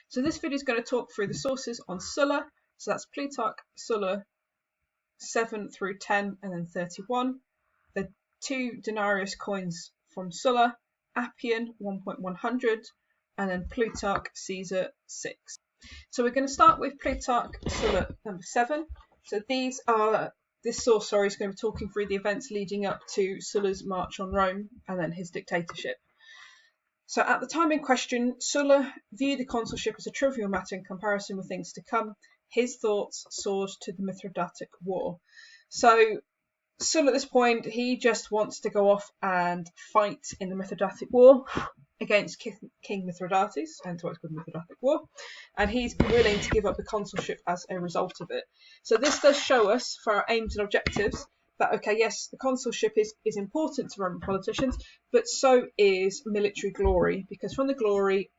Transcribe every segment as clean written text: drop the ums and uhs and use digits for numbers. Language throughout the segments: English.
So this video is going to talk through the sources on Sulla. So that's Plutarch, Sulla 7 through 10 and then 31. The 2 denarius coins from Sulla, Appian 1.100 and then Plutarch Caesar 6. So we're going to start with Plutarch Sulla number 7. So this source is going to be talking through the events leading up to Sulla's march on Rome and then his dictatorship. So at the time in question, Sulla viewed the consulship as a trivial matter in comparison with things to come. His thoughts soared to the Mithridatic War. So Sulla at this point, he just wants to go off and fight in the Mithridatic War against King Mithridates, and why it's called the Mithridatic War, and he's willing to give up the consulship as a result of it. So this does show us, for our aims and objectives, that okay, yes, the consulship is important to Roman politicians, but so is military glory, because from the glory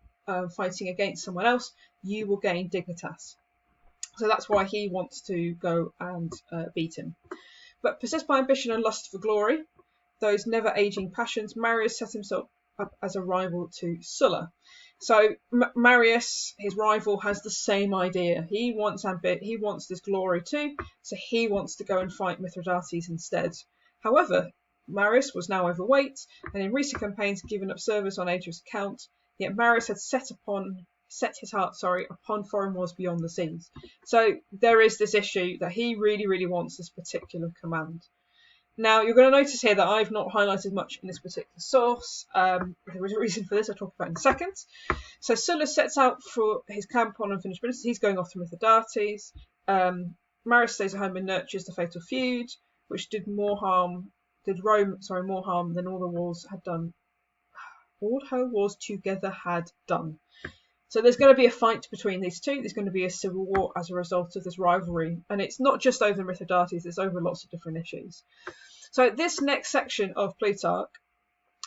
fighting against someone else, you will gain dignitas. So that's why he wants to go and beat him. But possessed by ambition and lust for glory, those never-aging passions, Marius set himself up as a rival to Sulla. So Marius, his rival, has the same idea. He wants this glory too, so he wants to go and fight Mithridates instead. However, Marius was now overweight, and in recent campaigns given up service on Adrian's account. Yet Marius had set his heart upon foreign wars beyond the seas. So there is this issue that he really, really wants this particular command. Now, you're going to notice here that I've not highlighted much in this particular source. There is a reason for this, I'll talk about in a second. So Sulla sets out for his camp on unfinished business. He's going off to Mithridates. Marius stays at home and nurtures the fatal feud, which did Rome more harm than all the wars had done. All her wars together had done. So there's going to be a fight between these two. There's going to be a civil war as a result of this rivalry. And it's not just over Mithridates, it's over lots of different issues. So this next section of Plutarch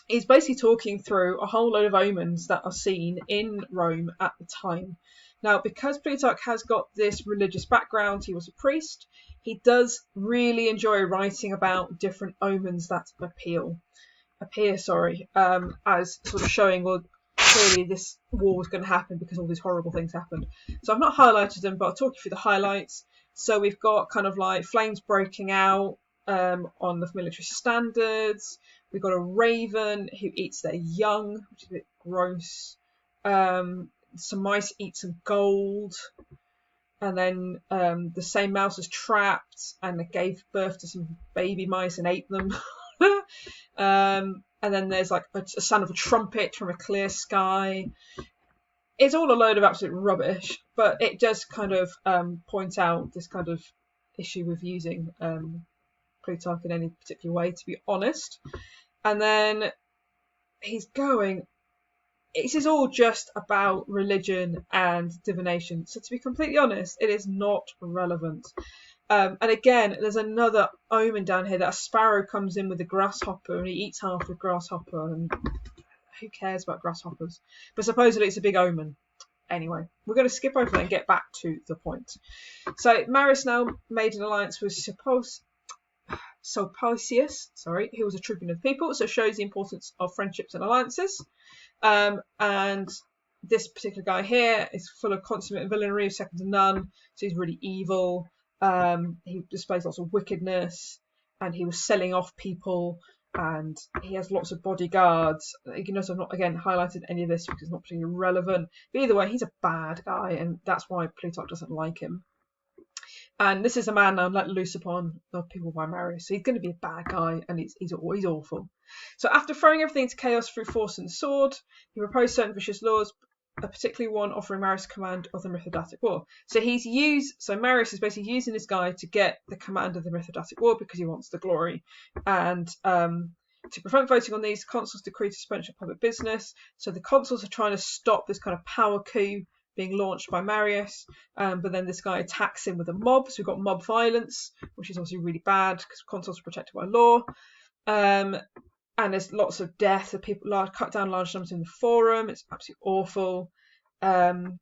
is basically talking through a whole load of omens that are seen in Rome at the time. Now, because Plutarch has got this religious background, he was a priest, he does really enjoy writing about different omens that appear, as sort of showing, well, clearly this war was going to happen because all these horrible things happened. So I've not highlighted them, but I'll talk you through the highlights. So we've got kind of like flames breaking out on the military standards. We've got a raven who eats their young, which is a bit gross. Some mice eat some gold. And then the same mouse was trapped and it gave birth to some baby mice and ate them. And then there's like a sound of a trumpet from a clear sky. It's all a load of absolute rubbish, but it does kind of point out this kind of issue with using Plutarch in any particular way, to be honest. And then he's going, this is all just about religion and divination. So to be completely honest, it is not relevant. And again, there's another omen down here that a sparrow comes in with a grasshopper and he eats half the grasshopper, and who cares about grasshoppers? But supposedly it's a big omen. Anyway, we're going to skip over that and get back to the point. So Marius now made an alliance with Sulpicius, who was a tribune of the people, so it shows the importance of friendships and alliances. And this particular guy here is full of consummate villainy, second to none, so he's really evil. He displays lots of wickedness, and he was selling off people, and he has lots of bodyguards. You can notice I've not again highlighted any of this because it's not particularly relevant. But either way, he's a bad guy, and that's why Plutarch doesn't like him. And this is a man now let loose upon the people by Marius. So he's going to be a bad guy, and he's awful. So after throwing everything into chaos through force and sword, he proposed certain vicious laws, particularly one offering Marius command of the Mithridatic War. So Marius is basically using this guy to get the command of the Mithridatic War because he wants the glory. And to prevent voting on these, consuls decreed suspension of public business. So the consuls are trying to stop this kind of power coup being launched by Marius, but then this guy attacks him with a mob. So we've got mob violence, which is obviously really bad because consuls are protected by law. And there's lots of death. People cut down large numbers in the forum. It's absolutely awful. Where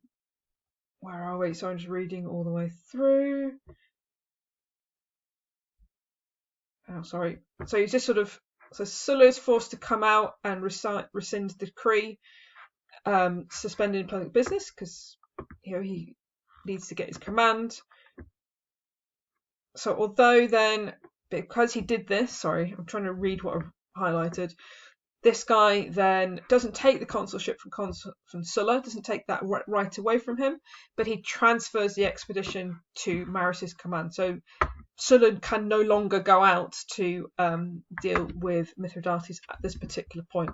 are we? So I'm just reading all the way through. Oh, sorry. So he's just so Sulla is forced to come out and rescind the decree, suspending public business because he needs to get his command. So although then, because he did this, sorry, I'm trying to read what I've highlighted. This guy then doesn't take the consulship from Sulla, doesn't take that right away from him, but he transfers the expedition to Marius's command. So Sulla can no longer go out to deal with Mithridates at this particular point.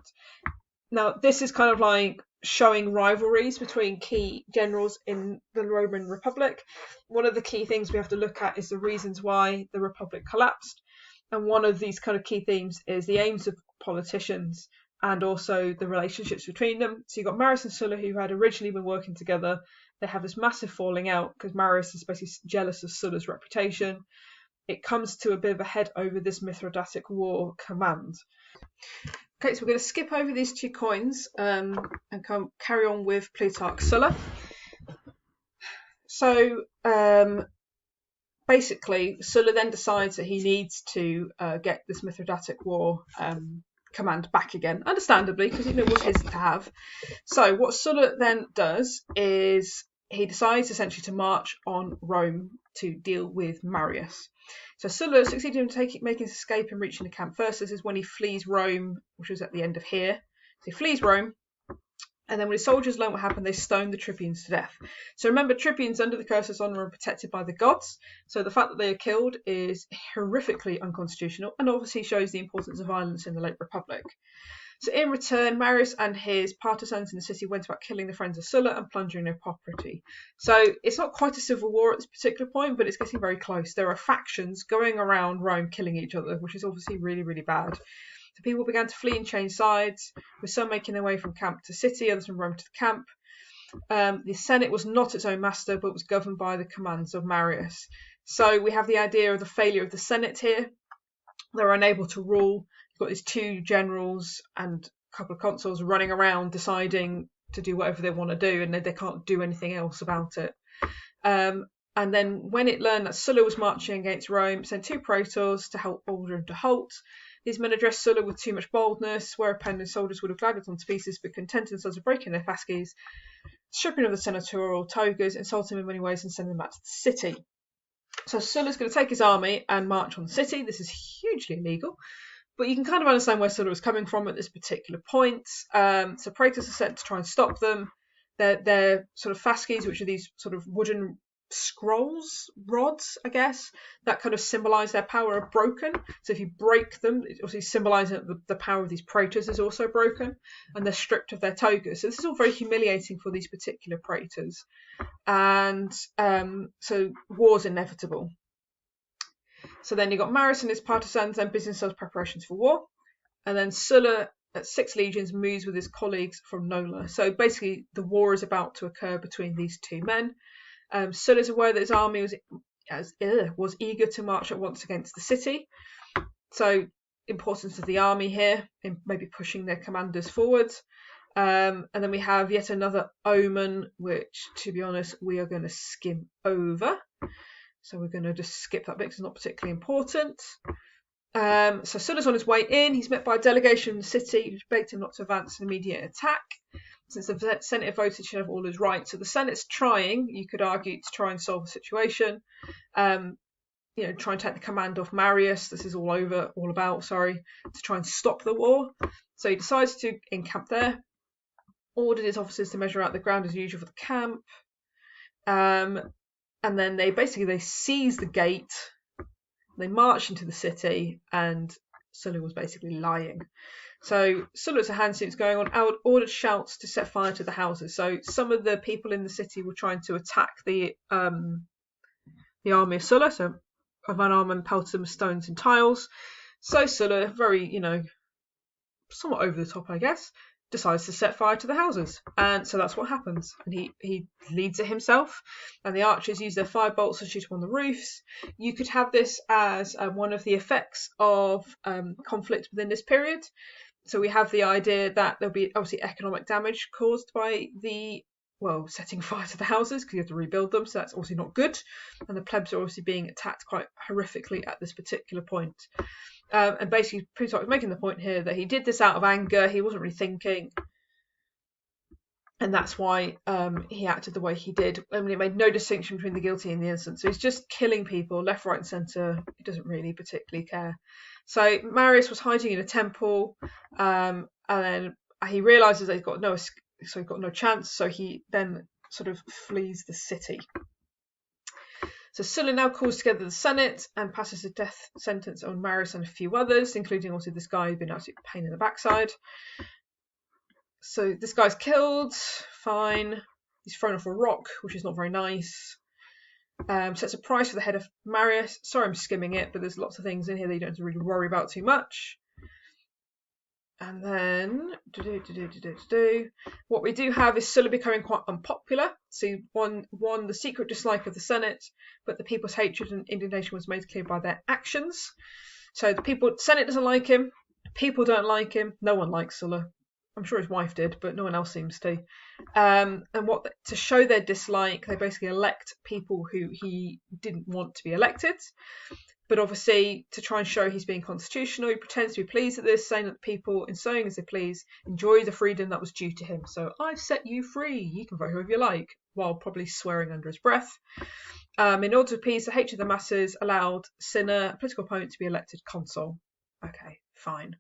Now, this is kind of like showing rivalries between key generals in the Roman Republic. One of the key things we have to look at is the reasons why the Republic collapsed. And one of these kind of key themes is the aims of politicians and also the relationships between them. So you've got Marius and Sulla, who had originally been working together. They have this massive falling out because Marius is basically jealous of Sulla's reputation. It comes to a bit of a head over this Mithridatic War command. Okay, so we're going to skip over these 2 coins and carry on with Plutarch Sulla. So basically, Sulla then decides that he needs to get this Mithridatic War command back again, understandably, because it was his to have. So what Sulla then does is he decides essentially to march on Rome to deal with Marius. So Sulla succeeded in making his escape and reaching the camp first. This is when he flees Rome, which was at the end of here. So he flees Rome, and then when his soldiers learn what happened, they stone the tribunes to death. So remember, tribunes under the curse of honour are protected by the gods. So the fact that they are killed is horrifically unconstitutional and obviously shows the importance of violence in the late Republic. So in return, Marius and his partisans in the city went about killing the friends of Sulla and plundering their property. So it's not quite a civil war at this particular point, but it's getting very close. There are factions going around Rome killing each other, which is obviously really, really bad. So people began to flee and change sides, with some making their way from camp to city, others from Rome to the camp. The Senate was not its own master, but was governed by the commands of Marius. So we have the idea of the failure of the Senate here. They're unable to rule. You've got these 2 generals and a couple of consuls running around deciding to do whatever they want to do, and they can't do anything else about it. And then when it learned that Sulla was marching against Rome, it sent 2 praetors to help order him to halt. These men addressed Sulla with too much boldness, whereupon the soldiers would have gladdened him to pieces, but contented themselves with breaking their fasces, stripping of the senatorial togas, insulting him in many ways, and sending them back to the city. So Sulla's going to take his army and march on the city. This is hugely illegal, but you can kind of understand where Sulla was coming from at this particular point. So praetors are sent to try and stop them. Their sort of fasces, which are these sort of wooden scrolls, rods, I guess, that kind of symbolise their power, are broken. So if you break them, it obviously symbolises that the power of these praetors is also broken, and they're stripped of their togas. So this is all very humiliating for these particular praetors. And so war's inevitable. So then you've got Marius and his partisans and busy themselves preparations for war. And then Sulla at 6 legions moves with his colleagues from Nola. So basically the war is about to occur between these 2 men. Sulla is aware that his army was eager to march at once against the city. So importance of the army here in maybe pushing their commanders forward. And then we have yet another omen, which, to be honest, we are going to skim over. So we're going to just skip that bit because it's not particularly important. So Sulla's on his way in. He's met by a delegation from the city who's begged him not to advance an immediate attack, since the Senate voted he should have all his rights. So the Senate's trying, you could argue, to try and solve the situation. Try and take the command off Marius. This is all about, to try and stop the war. So he decides to encamp there, ordered his officers to measure out the ground as usual for the camp. And then they seize the gate, they march into the city, and Sulla was basically lying. So Sulla's hand suits going on, ordered shouts to set fire to the houses. So some of the people in the city were trying to attack the army of Sulla. So Van Arman pelted them with stones and tiles. So Sulla, very, somewhat over the top, I guess, decides to set fire to the houses. And so that's what happens. And he leads it himself. And the archers use their fire bolts to shoot him on the roofs. You could have this as one of the effects of conflict within this period. So we have the idea that there'll be obviously economic damage caused by setting fire to the houses, because you have to rebuild them. So that's obviously not good. And the plebs are obviously being attacked quite horrifically at this particular point. And basically, Plutarch is making the point here that he did this out of anger. He wasn't really thinking. And that's why he acted the way he did. I mean, it made no distinction between the guilty and the innocent. So he's just killing people left, right, and centre. He doesn't really particularly care. So Marius was hiding in a temple, and then he realises that he's got no chance. So he then sort of flees the city. So Sulla now calls together the Senate and passes a death sentence on Marius and a few others, including also this guy who's been an absolute pain in the backside. So this guy's killed, fine. He's thrown off a rock, which is not very nice. Sets a price for the head of Marius. Sorry, I'm skimming it, but there's lots of things in here that you don't have to really worry about too much. And then, what we do have is Sulla becoming quite unpopular. So he won the secret dislike of the Senate, but the people's hatred and indignation was made clear by their actions. So the Senate doesn't like him, people don't like him, no one likes Sulla. I'm sure his wife did, but no one else seems to. And to show their dislike, they basically elect people who he didn't want to be elected. But obviously, to try and show he's being constitutional, he pretends to be pleased at this, saying that people, in saying as they please, enjoy the freedom that was due to him. So I've set you free. You can vote whoever you like, while probably swearing under his breath. In order to appease the hatred of the masses, allowed Cinna, a political opponent, to be elected consul. Okay, fine.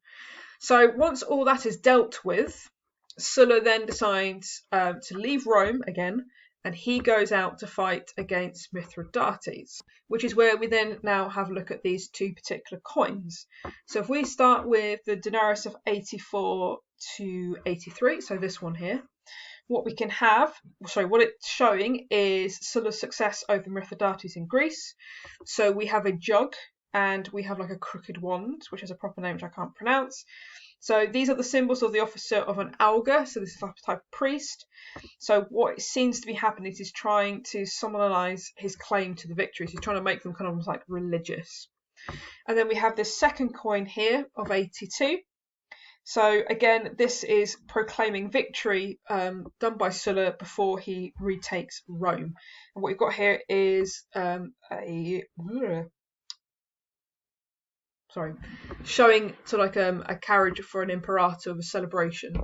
So once all that is dealt with, Sulla then decides to leave Rome again, and he goes out to fight against Mithridates, which is where we then now have a look at these two particular coins. So if we start with the denarius of 84 to 83, so this one here, what it's showing is Sulla's success over Mithridates in Greece. So we have a jug, and we have like a crooked wand, which has a proper name which I can't pronounce. So these are the symbols of the officer of an augur. So this is a type of priest. So what seems to be happening is he's trying to solemnize his claim to the victories. He's trying to make them kind of almost like religious. And then we have this second coin here of 82. So again, this is proclaiming victory done by Sulla before he retakes Rome. And what we've got here is showing sort of like a carriage for an imperator of a celebration.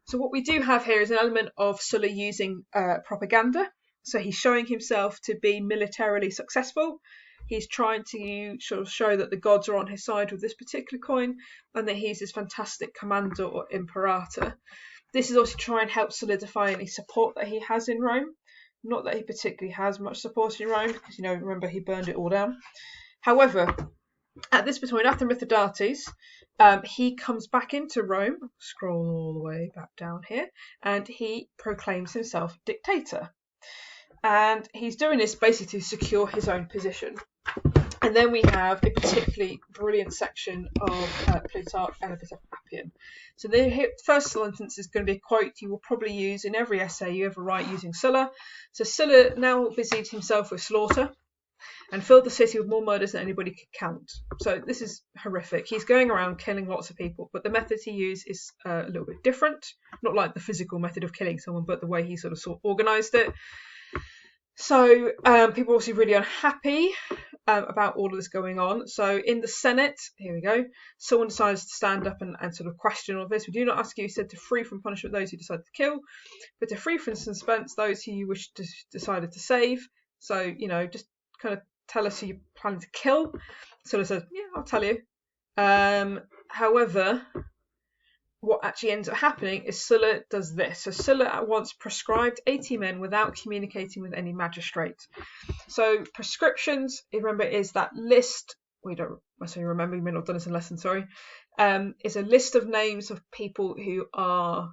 So what we do have here is an element of Sulla using propaganda. So he's showing himself to be militarily successful. He's trying to sort of show that the gods are on his side with this particular coin, and that he's this fantastic commander or imperator. This is also to try and help solidify any support that he has in Rome. Not that he particularly has much support in Rome, because, remember, he burned it all down. However, at this point, after Mithridates, he comes back into Rome, scroll all the way back down here, and he proclaims himself dictator. And he's doing this basically to secure his own position. And then we have a particularly brilliant section of Plutarch and a bit of Appian. So the first sentence is going to be a quote you will probably use in every essay you ever write using Sulla. So Sulla now busied himself with slaughter and filled the city with more murders than anybody could count. So this is horrific. He's going around killing lots of people, but the methods he used is a little bit different. Not like the physical method of killing someone, but the way he sort of organised it. So people are also really unhappy about all of this going on. So in the Senate, here we go, someone decides to stand up and sort of question all of this. We do not ask you, he said, to free from punishment those who decided to kill, but to free from suspense those who you wish to decided to save. So, just kind of tell us who you're planning to kill. Sulla says, yeah, I'll tell you. However, what actually ends up happening is Sulla does this. So Sulla at once prescribed 80 men without communicating with any magistrate. So prescriptions, remember, is that list. We don't necessarily remember, you may not have done this in lesson, sorry. Is a list of names of people who are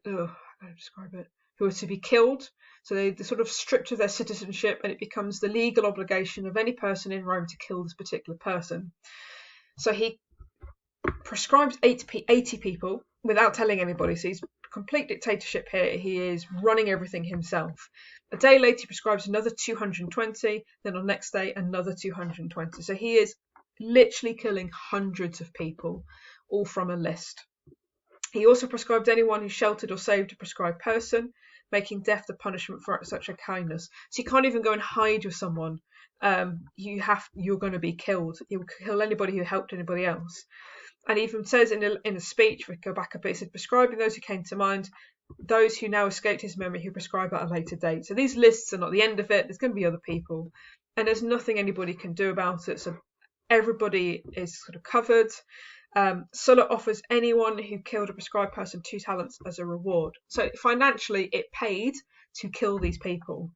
who are to be killed. So they're sort of stripped of their citizenship, and it becomes the legal obligation of any person in Rome to kill this particular person. So he prescribes 80 people without telling anybody. So he's complete dictatorship here. He is running everything himself. A day later, he prescribes another 220. Then on the next day, another 220. So he is literally killing hundreds of people, all from a list. He also prescribed anyone who sheltered or saved a prescribed person, making death the punishment for such a kindness. So you can't even go and hide with someone. You're going to be killed. You'll kill anybody who helped anybody else. And he even says in a speech, we go back a bit, he said, prescribing those who came to mind, those who now escaped his memory who prescribe at a later date. So these lists are not the end of it. There's going to be other people, and there's nothing anybody can do about it. So everybody is sort of covered. Sulla offers anyone who killed a prescribed person 2 talents as a reward. So financially, it paid to kill these people.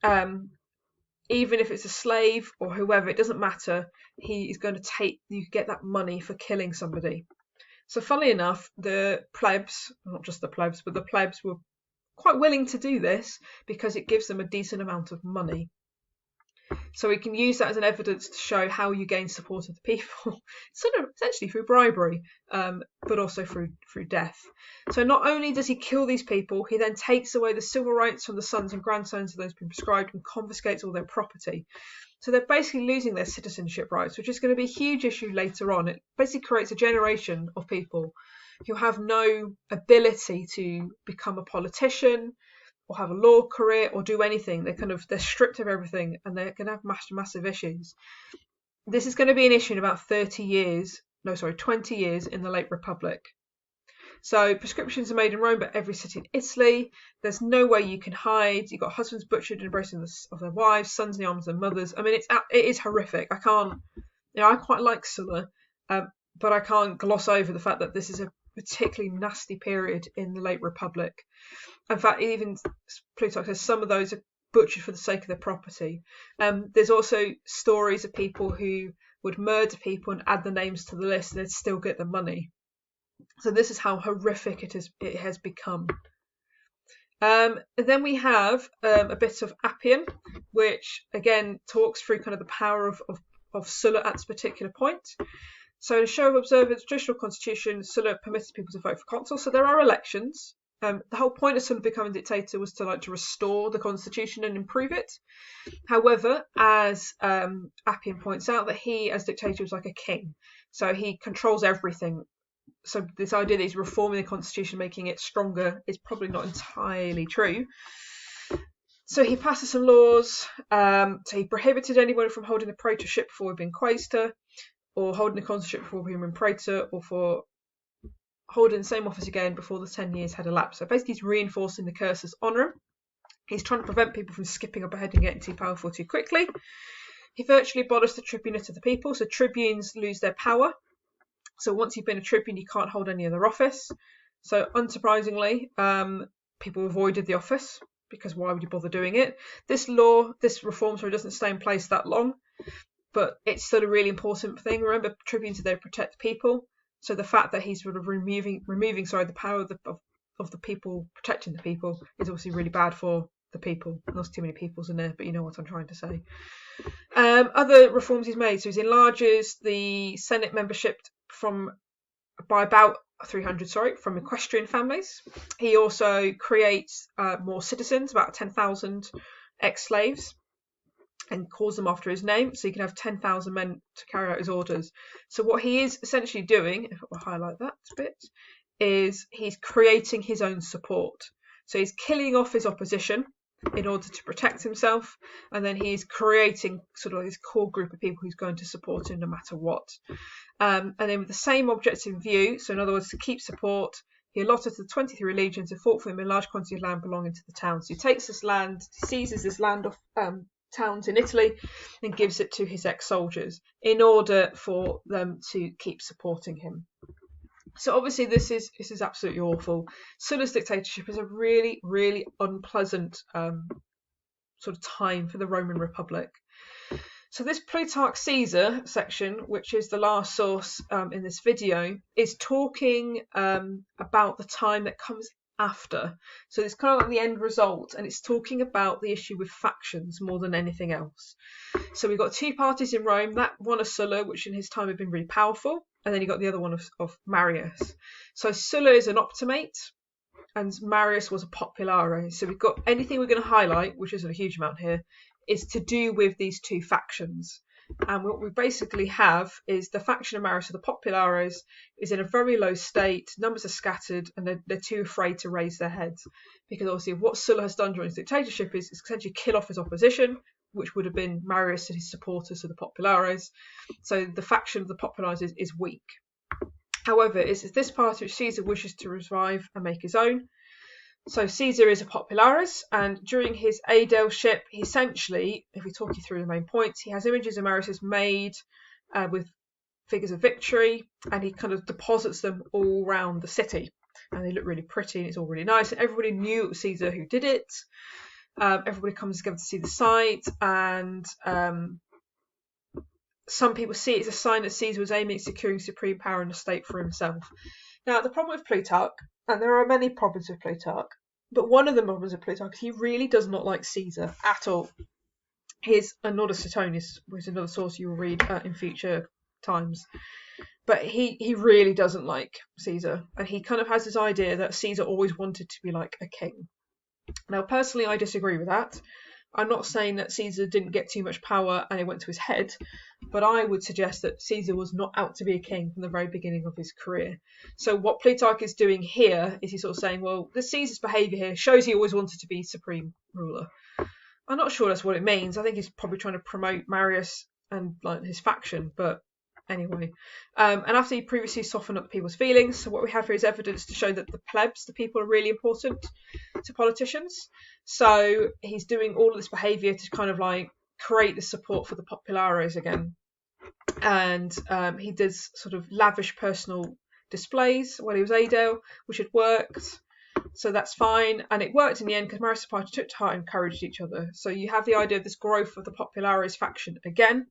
Even if it's a slave or whoever, it doesn't matter. He is going to you get that money for killing somebody. So funnily enough, the plebs, not just the plebs, but the plebs were quite willing to do this because it gives them a decent amount of money. So we can use that as an evidence to show how you gain support of the people, sort of essentially through bribery, but also through death. So not only does he kill these people, he then takes away the civil rights from the sons and grandsons of those being prescribed and confiscates all their property. So they're basically losing their citizenship rights, which is going to be a huge issue later on. It basically creates a generation of people who have no ability to become a politician or have a law career or do anything. They're stripped of everything, and they're going to have massive issues. This is going to be an issue in about 20 years in the late Republic. So prescriptions are made in Rome, but every city in Italy. There's no way you can hide. You've got husbands butchered and embracing of their wives, sons in the arms of their mothers. I mean, it is horrific. I quite like Sulla, but I can't gloss over the fact that this is a particularly nasty period in the late Republic. In fact, even Plutarch says some of those are butchered for the sake of their property. There's also stories of people who would murder people and add the names to the list and they'd still get the money. So this is how horrific it has become. And then we have a bit of Appian, which again talks through kind of the power of Sulla at this particular point. So in a show of observance, traditional constitution, Sulla permitted people to vote for consul. So there are elections. The whole point of Sulla becoming dictator was to restore the constitution and improve it. However, as Appian points out, that he as dictator was like a king. So he controls everything. So this idea that he's reforming the constitution, making it stronger, is probably not entirely true. So he passes some laws. So he prohibited anyone from holding the praetorship before being quaestor, or holding the consulship before being praetor, or for holding the same office again before the 10 years had elapsed. So basically he's reinforcing the cursus honorum. He's trying to prevent people from skipping up ahead and getting too powerful too quickly. He virtually abolished the tribunate of the people, so tribunes lose their power. So once you've been a tribune, you can't hold any other office. So unsurprisingly, people avoided the office, because why would you bother doing it? This reform doesn't stay in place that long, but it's still a really important thing. Remember, tribunes are there to protect people. So the fact that he's sort of removing the power of the people, protecting the people, is obviously really bad for the people. Not too many peoples in there, but you know what I'm trying to say. Other reforms he's made. So he enlarges the Senate membership by about 300, from equestrian families. He also creates more citizens, about 10,000 ex-slaves, and calls them after his name, so he can have 10,000 men to carry out his orders. So what he is essentially doing, if I highlight that bit, is he's creating his own support. So he's killing off his opposition in order to protect himself, and then he's creating sort of this core group of people who's going to support him no matter what. And then with the same objective in view, so in other words, to keep support, he allotted to the 23 legions and fought for him in large quantity of land belonging to the town. So he takes this land, seizes this land off towns in Italy, and gives it to his ex-soldiers in order for them to keep supporting him. So obviously this is absolutely awful. Sulla's dictatorship is a really, really unpleasant sort of time for the Roman Republic. So this Plutarch Caesar section, which is the last source in this video, is talking about the time that comes after. So it's kind of like the end result, and it's talking about the issue with factions more than anything else. So we've got two parties in Rome, that one of Sulla, which in his time had been really powerful, and then you got the other one of Marius. So Sulla is an optimate, and Marius was a populare. So we've got anything we're going to highlight, which isn't a huge amount here, is to do with these two factions. And what we basically have is the faction of Marius, so the populares, is in a very low state, numbers are scattered, and they're too afraid to raise their heads. Because obviously what Sulla has done during his dictatorship is essentially kill off his opposition, which would have been Marius and his supporters, so the populares. So the faction of the populares is weak. However, it's this party which Caesar wishes to revive and make his own. So Caesar is a popularis, and during his aedileship, he essentially, if we talk you through the main points, he has images of Marius made with figures of victory, and he kind of deposits them all around the city, and they look really pretty, and it's all really nice, and everybody knew it was Caesar who did it. Everybody comes together to see the site, and some people see it as a sign that Caesar was aiming at securing supreme power in the state for himself. Now, the problem with Plutarch, and there are many problems with Plutarch, but one of the problems with Plutarch is he really does not like Caesar at all. And nor does Suetonius, which is another source you will read in future times. But he really doesn't like Caesar, and he kind of has this idea that Caesar always wanted to be like a king. Now, personally, I disagree with that. I'm not saying that Caesar didn't get too much power and it went to his head, but I would suggest that Caesar was not out to be a king from the very beginning of his career. So what Plutarch is doing here is he's sort of saying, well, the Caesar's behaviour here shows he always wanted to be supreme ruler. I'm not sure that's what it means. I think he's probably trying to promote Marius and like his faction, but anyway. And after he previously softened up people's feelings, so what we have here is evidence to show that the plebs, the people, are really important to politicians. So he's doing all of this behaviour to kind of like create the support for the populares again. And he does sort of lavish personal displays when he was aedile, which had worked. So that's fine, and it worked in the end because Marius and Sparta took to heart and encouraged each other. So you have the idea of this growth of the populares faction again,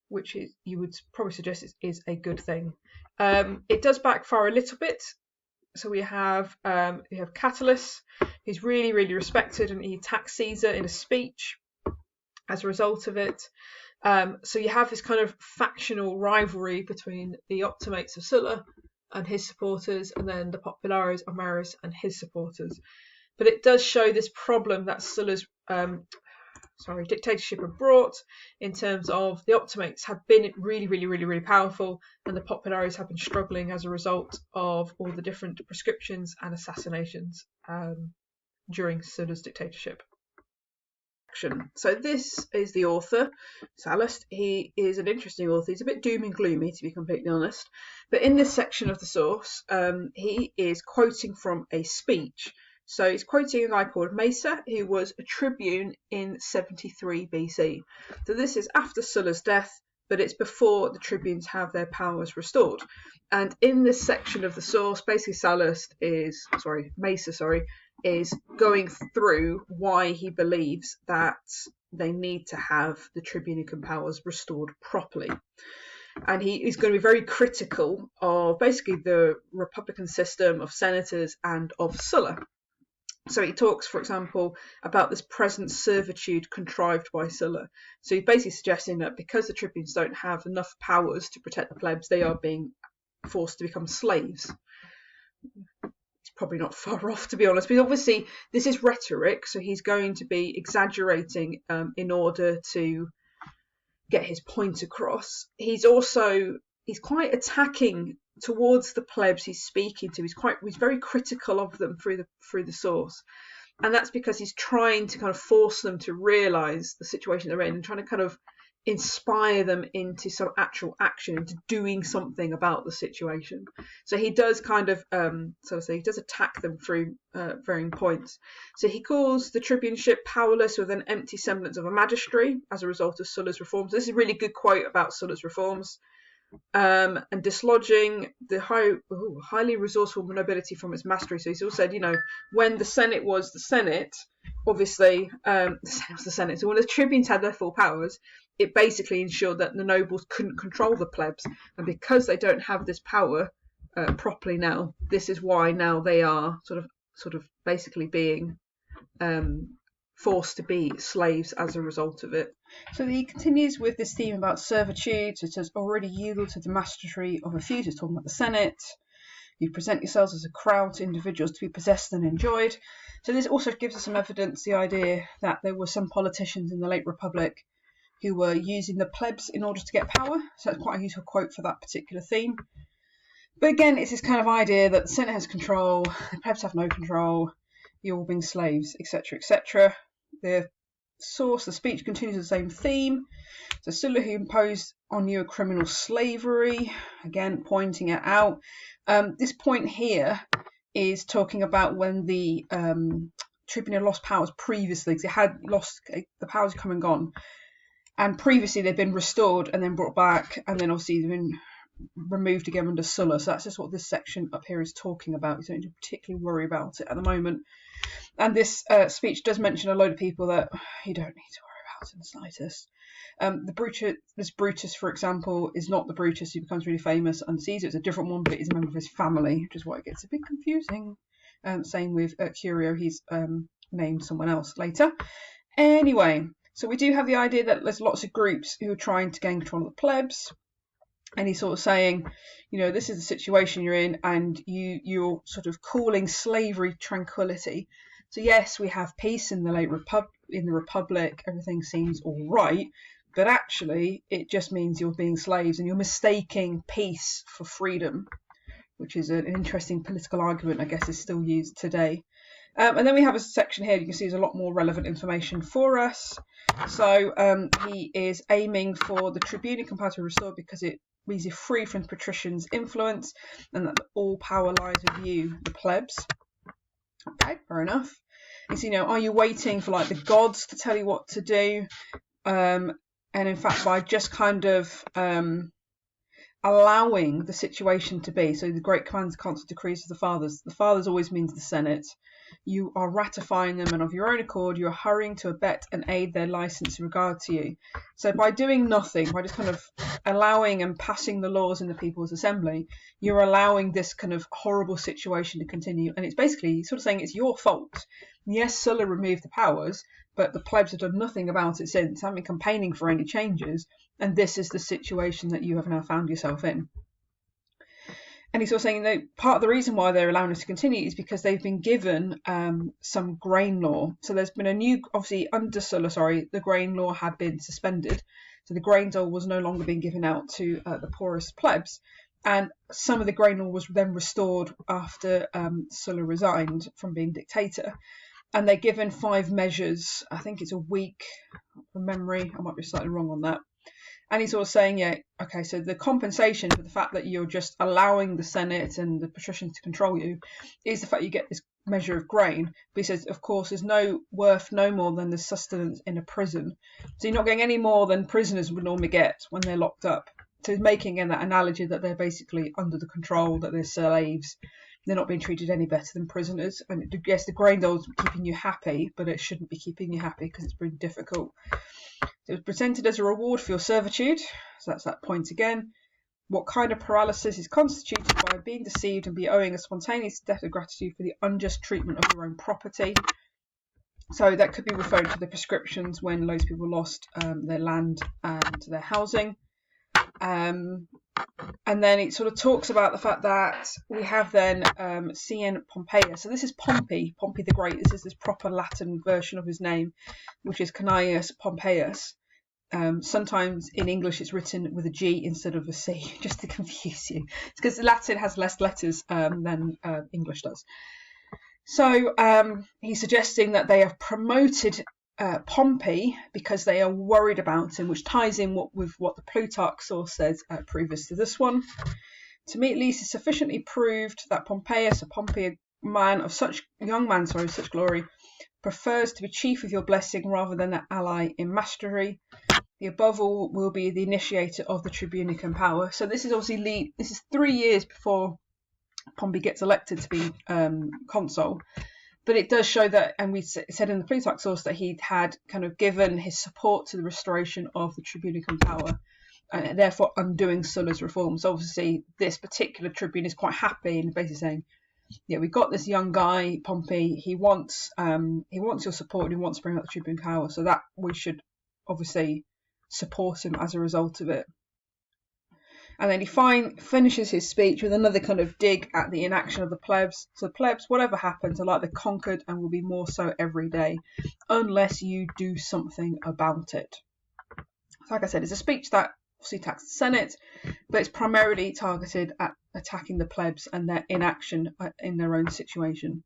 which is, you would probably suggest is a good thing. It does backfire a little bit. So we have Catullus, who's really, really respected, and he attacks Caesar in a speech as a result of it. So you have this kind of factional rivalry between the Optimates of Sulla and his supporters, and then the populares of Marius and his supporters. But it does show this problem that Sulla's dictatorship had brought, in terms of the Optimates have been really, really, really, really powerful, and the populares have been struggling as a result of all the different proscriptions and assassinations during Sulla's dictatorship. So this is the author, Sallust. He is an interesting author. He's a bit doom and gloomy, to be completely honest. But in this section of the source, he is quoting from a speech. So he's quoting a guy called Mesa, who was a tribune in 73 BC. So this is after Sulla's death, but it's before the tribunes have their powers restored. And in this section of the source, basically Mesa is going through why he believes that they need to have the tribunican powers restored properly. And he is going to be very critical of basically the republican system of senators and of Sulla. So he talks, for example, about this present servitude contrived by Sulla. So he's basically suggesting that because the tribunes don't have enough powers to protect the plebs, they are being forced to become slaves. It's probably not far off, to be honest, but obviously this is rhetoric, so he's going to be exaggerating in order to get his point across. He's quite attacking towards the plebs he's speaking to. He's very critical of them through the source, and that's because he's trying to kind of force them to realise the situation they're in and trying to kind of inspire them into some actual action, into doing something about the situation. So he does kind of he does attack them through varying points. So he calls the tribuneship powerless with an empty semblance of a magistracy as a result of Sulla's reforms. This is a really good quote about Sulla's reforms. And dislodging the highly resourceful nobility from its mastery. So he's also said, when the Senate was the Senate, obviously the Senate was the Senate. So when the tribunes had their full powers, it basically ensured that the nobles couldn't control the plebs. And because they don't have this power properly now, this is why now they are sort of basically being forced to be slaves as a result of it. So he continues with this theme about servitude. So it says, already yield to the mastery of a few. So it's talking about the Senate. You present yourselves as a crowd to individuals to be possessed and enjoyed. So this also gives us some evidence, the idea that there were some politicians in the late Republic who were using the plebs in order to get power. So that's quite a useful quote for that particular theme. But again, it's this kind of idea that the Senate has control, the plebs have no control, you're all being slaves, etc., etc. The speech continues the same theme. So Sulla, who imposed on you a criminal slavery, again pointing it out. This point here is talking about when the tribune lost powers previously, because it had lost, the powers come and gone, and previously they've been restored and then brought back, and then obviously they've been removed again under Sulla. So that's just what this section up here is talking about. You don't need to particularly worry about it at the moment. And this speech does mention a load of people that you don't need to worry about in the slightest. This Brutus, for example, is not the Brutus who becomes really famous under Caesar. It's a different one, but it is a member of his family, which is why it gets a bit confusing. Same with Curio, he's named someone else later. Anyway, so we do have the idea that there's lots of groups who are trying to gain control of the plebs. And he's sort of saying, this is the situation you're in, and you're sort of calling slavery tranquility. So yes, we have peace in the Republic, everything seems all right, but actually it just means you're being slaves and you're mistaking peace for freedom, which is an interesting political argument, I guess, is still used today. And then we have a section here, you can see there's a lot more relevant information for us. So he is aiming for the tribunicum power to be restored because it means you're free from patricians' influence and that all power lies with you, the plebs. Okay, fair enough. It's, are you waiting for like the gods to tell you what to do? And in fact, by just kind of allowing the situation to be, so the great commands, constant decrees of the fathers always means the Senate. You are ratifying them, and of your own accord, you are hurrying to abet and aid their license in regard to you. So by doing nothing, by just kind of allowing and passing the laws in the People's Assembly, you're allowing this kind of horrible situation to continue. And it's basically sort of saying it's your fault. Yes, Sulla removed the powers, but the plebs have done nothing about it since, haven't been campaigning for any changes. And this is the situation that you have now found yourself in. And he's also saying that part of the reason why they're allowing us to continue is because they've been given some grain law. So there's been a new, obviously under Sulla, the grain law had been suspended. So the grain dole was no longer being given out to the poorest plebs. And some of the grain law was then restored after Sulla resigned from being dictator. And they're given 5 measures. I think it's a week from memory. I might be slightly wrong on that. And he's also saying, okay, so the compensation for the fact that you're just allowing the Senate and the patricians to control you is the fact you get this measure of grain. But he says, of course, there's no more than the sustenance in a prison. So you're not getting any more than prisoners would normally get when they're locked up. So he's making that analogy that they're basically under the control, that they're slaves. They're not being treated any better than prisoners. And yes, the grain dole's keeping you happy, but it shouldn't be keeping you happy because it's pretty difficult. It was presented as a reward for your servitude. So that's that point again. What kind of paralysis is constituted by being deceived and be owing a spontaneous debt of gratitude for the unjust treatment of your own property? So that could be referring to the prescriptions when loads of people lost their land and their housing. And then it sort of talks about the fact that we have then CN Pompeius. So this is Pompey the Great. This is this proper Latin version of his name, which is Cneius Pompeius. Sometimes in English it's written with a G instead of a C, just to confuse you. It's because Latin has less letters than English does. So he's suggesting that they have promoted Pompey because they are worried about him, which ties in with what the Plutarch source says previous to this one. To me, at least, it's sufficiently proved that Pompeius, a young man of such glory, prefers to be chief of your blessing rather than an ally in mastery. The above all will be the initiator of the tribunicum power. So this is obviously this is 3 years before Pompey gets elected to be consul. But it does show that, and we said in the Plutarch source, that he had kind of given his support to the restoration of the tribunicum power, and therefore undoing Sulla's reforms. So obviously, this particular tribune is quite happy and basically saying, we've got this young guy, Pompey. He wants your support and he wants to bring out the tribune power. So that we should obviously support him as a result of it. And then he finishes his speech with another kind of dig at the inaction of the plebs. So the plebs, whatever happens, are like the conquered and will be more so every day, unless you do something about it. So like I said, it's a speech that obviously attacks the Senate, but it's primarily targeted at attacking the plebs and their inaction in their own situation.